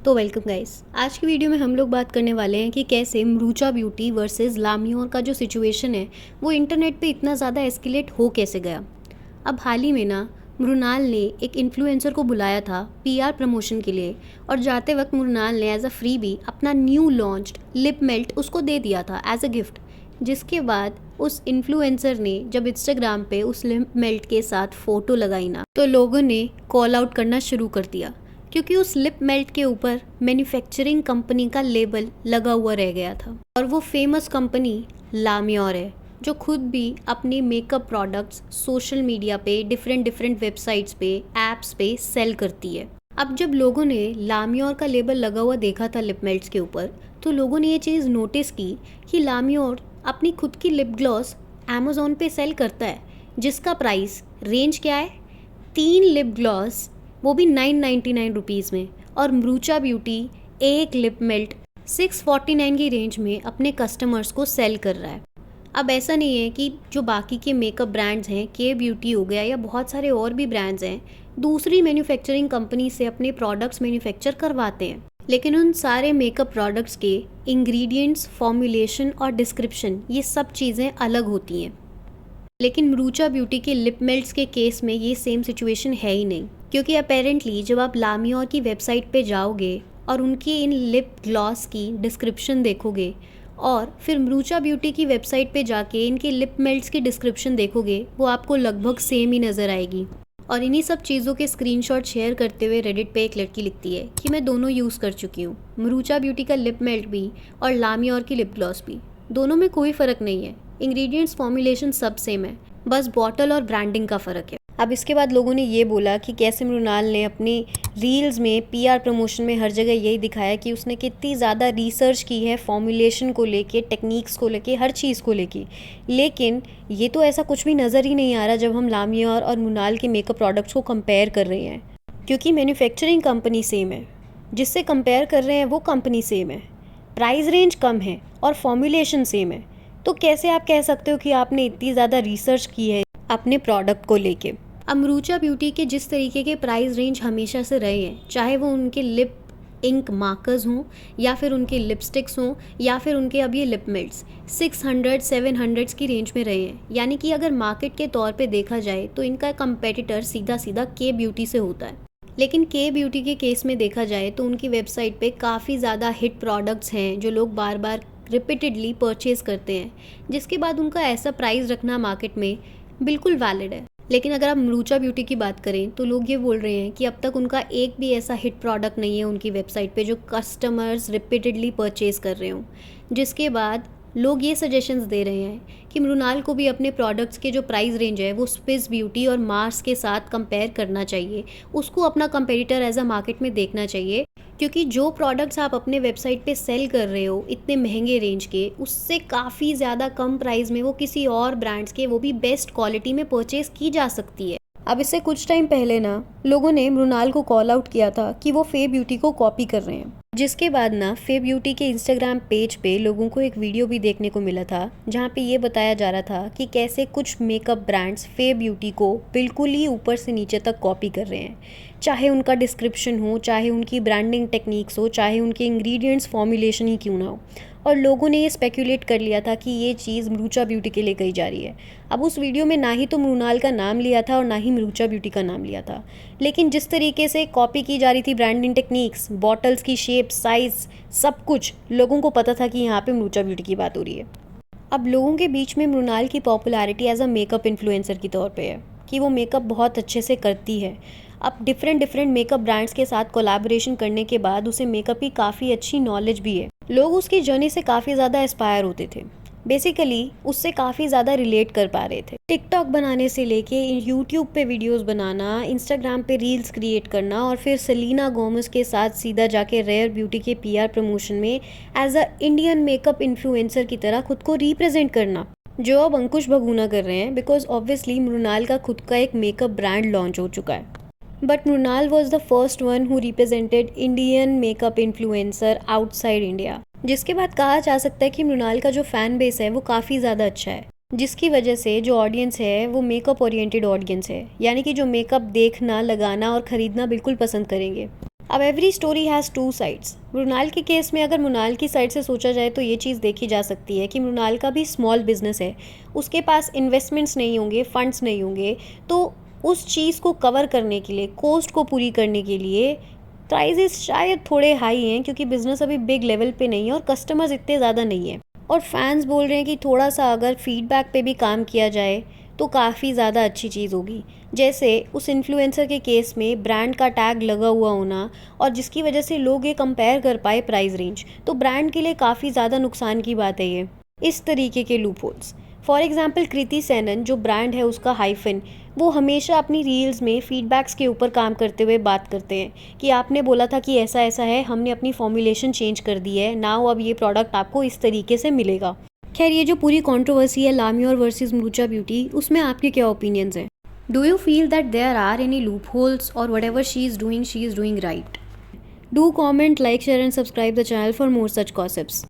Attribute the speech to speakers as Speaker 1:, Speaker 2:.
Speaker 1: तो welcome guys. आज की वीडियो में हम लोग बात करने वाले हैं कि कैसे मरूचा ब्यूटी वर्सेस लामियोर का जो सिचुएशन है वो इंटरनेट पे इतना ज़्यादा एस्केलेट हो कैसे गया। अब हाल ही में ना मृणाल ने एक इन्फ्लुएंसर को बुलाया था पीआर प्रमोशन के लिए, और जाते वक्त मृणाल ने एज अ फ्री भी अपना न्यू लॉन्च्ड लिप मेल्ट उसको दे दिया था एज अ गिफ्ट। जिसके बाद उस इन्फ्लुएंसर ने जब इंस्टाग्राम पे उस लिप मेल्ट के साथ फ़ोटो लगाई ना, तो लोगों ने कॉल आउट करना शुरू कर दिया, क्योंकि उस लिप मेल्ट के ऊपर मैन्युफैक्चरिंग कंपनी का लेबल लगा हुआ रह गया था। और वो फेमस कंपनी लामियोर है, जो खुद भी अपने मेकअप प्रोडक्ट्स सोशल मीडिया पे डिफरेंट वेबसाइट्स पे ऐप्स पे सेल करती है। अब जब लोगों ने लामियोर का लेबल लगा हुआ देखा था लिप मेल्ट्स के ऊपर, तो लोगों ने ये चीज़ नोटिस की कि लामियोर अपनी खुद की लिप ग्लॉस अमेज़ॉन पे सेल करता है, जिसका प्राइस रेंज क्या है, 3 लिप ग्लॉस, वो भी 999 रुपीज़ में। और मरूचा ब्यूटी एक लिप मेल्ट 649 की रेंज में अपने कस्टमर्स को सेल कर रहा है। अब ऐसा नहीं है कि जो बाकी के मेकअप ब्रांड्स हैं, के ब्यूटी हो गया या बहुत सारे और भी ब्रांड्स हैं, दूसरी मैन्युफैक्चरिंग कंपनी से अपने प्रोडक्ट्स मैन्युफैक्चर करवाते हैं, लेकिन उन सारे मेकअप प्रोडक्ट्स के इंग्रेडिएंट्स, फॉर्मुलेशन और डिस्क्रिप्शन, ये सब चीज़ें अलग होती हैं। लेकिन मरूचा ब्यूटी के लिप मेल्ट्स के केस में ये सेम सिचुएशन है ही नहीं, क्योंकि अपेरेंटली जब आप लामियोर की वेबसाइट पे जाओगे और उनकी इन लिप ग्लॉस की डिस्क्रिप्शन देखोगे, और फिर मरूचा ब्यूटी की वेबसाइट पे जाके इनके लिप मेल्ट्स की डिस्क्रिप्शन देखोगे, वो आपको लगभग सेम ही नज़र आएगी। और इन्हीं सब चीज़ों के स्क्रीनशॉट शेयर करते हुए रेडिट पे एक लड़की लिखती है कि मैं दोनों यूज़ कर चुकी हूँ, मरूचा ब्यूटी का लिप मेल्ट भी और लामियोर की लिप ग्लॉस भी। दोनों में कोई फ़र्क नहीं है, इंग्रेडिएंट्स, फॉर्मुलेशन सब सेम है, बस बॉटल और ब्रांडिंग का फ़र्क है। अब इसके बाद लोगों ने ये बोला कि कैसे मृणाल ने अपनी रील्स में, पीआर प्रमोशन में हर जगह यही दिखाया कि उसने कितनी ज़्यादा रिसर्च की है फॉर्मुलेशन को लेके, टेक्निक्स को लेके, हर चीज़ को लेके। लेकिन ये तो ऐसा कुछ भी नज़र ही नहीं आ रहा जब हम लामियोर और मृणाल के मेकअप प्रोडक्ट्स को कंपेयर कर रहे हैं, क्योंकि मैन्युफैक्चरिंग कंपनी सेम है, जिससे कंपेयर कर रहे हैं वो कंपनी सेम है, प्राइस रेंज कम है और फॉर्मुलेशन सेम है। तो कैसे आप कह सकते हो कि आपने इतनी ज़्यादा रिसर्च की है अपने प्रोडक्ट को लेके। अब मरूचा ब्यूटी के जिस तरीके के प्राइस रेंज हमेशा से रहे हैं, चाहे वो उनके लिप इंक मार्कर्स हों या फिर उनके लिपस्टिक्स हों या फिर उनके अब ये लिप मेल्ट्स, 600-700 की रेंज में रहे हैं। यानी कि अगर मार्केट के तौर पे देखा जाए तो इनका कंपेटिटर सीधा सीधा के ब्यूटी से होता है। लेकिन के ब्यूटी के केस में देखा जाए तो उनकी वेबसाइट पे काफ़ी ज़्यादा हिट प्रोडक्ट्स हैं जो लोग बार बार रिपीटेडली परचेज़ करते हैं, जिसके बाद उनका ऐसा प्राइस रखना मार्केट में बिल्कुल वैलिड है। लेकिन अगर आप मरूचा ब्यूटी की बात करें तो लोग ये बोल रहे हैं कि अब तक उनका एक भी ऐसा हिट प्रोडक्ट नहीं है उनकी वेबसाइट पे जो कस्टमर्स रिपीटेडली परचेज़ कर रहे हों, जिसके बाद लोग ये सजेशंस दे रहे हैं कि मृणाल को भी अपने प्रोडक्ट्स के जो प्राइस रेंज है वो स्विस ब्यूटी और मार्स के साथ कंपेयर करना चाहिए, उसको अपना कंपेटिटर एज अ मार्केट में देखना चाहिए, क्योंकि जो प्रोडक्ट्स आप अपने वेबसाइट पे सेल कर रहे हो इतने महंगे रेंज के, उससे काफ़ी ज़्यादा कम प्राइस में वो किसी और ब्रांड्स के, वो भी बेस्ट क्वालिटी में परचेज़ की जा सकती है। अब इससे कुछ टाइम पहले ना लोगों ने मृणाल को कॉल आउट किया था कि वो फे ब्यूटी को कॉपी कर रहे हैं, जिसके बाद ना फे ब्यूटी के इंस्टाग्राम पेज पे लोगों को एक वीडियो भी देखने को मिला था जहाँ पे ये बताया जा रहा था कि कैसे कुछ मेकअप ब्रांड्स फे ब्यूटी को बिल्कुल ही ऊपर से नीचे तक कॉपी कर रहे हैं, चाहे उनका डिस्क्रिप्शन हो, चाहे उनकी ब्रांडिंग टेक्निक्स हो, चाहे उनके इंग्रेडिएंट्स फॉर्मुलेशन ही क्यों ना हो। और लोगों ने ये स्पेकुलेट कर लिया था कि ये चीज़ मरूचा ब्यूटी के लिए कही जा रही है। अब उस वीडियो में ना ही तो मृणाल का नाम लिया था और ना ही मरूचा ब्यूटी का नाम लिया था, लेकिन जिस तरीके से कॉपी की जा रही थी ब्रांडिंग टेक्निक्स, बॉटल्स की शेप, साइज़, सब कुछ, लोगों को पता था कि यहाँ पे मरूचा ब्यूटी की बात हो रही है। अब लोगों के बीच में मृणाल की popularity as a makeup influencer की तौर पे है कि वो मेकअप बहुत अच्छे से करती है। अब डिफरेंट मेकअप ब्रांड्स के साथ कोलैबोरेशन करने के बाद उसे मेकअप की काफ़ी अच्छी नॉलेज भी है। लोग उसकी जर्नी से काफ़ी ज़्यादा इंस्पायर होते थे, बेसिकली उससे काफ़ी ज़्यादा रिलेट कर पा रहे थे। टिकटॉक बनाने से लेके यूट्यूब पे वीडियोस बनाना, इंस्टाग्राम पे रील्स क्रिएट करना, और फिर सेलिना गोमेज के साथ सीधा जाके रेयर ब्यूटी के पीआर प्रमोशन में as a Indian makeup influencer की तरह खुद को रिप्रेजेंट करना, जो अब अंकुश भगूना कर रहे हैं, बिकॉज ऑब्वियसली मृणाल का खुद का एक मेकअप ब्रांड लॉन्च हो चुका है। But Mrinal was the first one who represented Indian makeup influencer outside India, जिसके बाद कहा जा सकता है कि मृणाल का जो फ़ैन बेस है वो काफ़ी ज़्यादा अच्छा है, जिसकी वजह से जो ऑडियंस है वो मेकअप ओरिएंटेड ऑडियंस है, यानी कि जो मेकअप देखना, लगाना और ख़रीदना बिल्कुल पसंद करेंगे। अब every story has two sides. Mrinal के केस में अगर मृणाल की साइड से सोचा जाए तो ये चीज़ देखी जा सकती है कि मृणाल का भी स्मॉल बिजनेस है, उसके पास इन्वेस्टमेंट्स नहीं होंगे, फंड्स नहीं होंगे, तो उस चीज़ को कवर करने के लिए, कॉस्ट को पूरी करने के लिए प्राइजेस शायद थोड़े हाई हैं क्योंकि बिज़नेस अभी बिग लेवल पे नहीं है और कस्टमर्स इतने ज़्यादा नहीं है। और फैंस बोल रहे हैं कि थोड़ा सा अगर फीडबैक पे भी काम किया जाए तो काफ़ी ज़्यादा अच्छी चीज़ होगी। जैसे उस इन्फ्लुएंसर के केस में ब्रांड का टैग लगा हुआ होना और जिसकी वजह से लोग ये कंपेयर कर पाए प्राइस रेंज, तो ब्रांड के लिए काफ़ी ज़्यादा नुकसान की बात है ये। इस तरीके के loop holes, for example Kriti Sanon जो ब्रांड है उसका हाइफन, वो हमेशा अपनी रील्स में फीडबैक्स के ऊपर काम करते हुए बात करते हैं कि आपने बोला था कि ऐसा ऐसा है, हमने अपनी फॉर्मुलेशन चेंज कर दी है, नाउ अब ये प्रोडक्ट आपको इस तरीके से मिलेगा। खैर, ये जो पूरी कंट्रोवर्सी है लामियोर वर्सेस मृचा ब्यूटी, उसमें आपके क्या ओपिनियंस हैं? Do you feel that there are any loophole और whatever she is doing right? Do comment, like, share and subscribe the channel for more such gossips.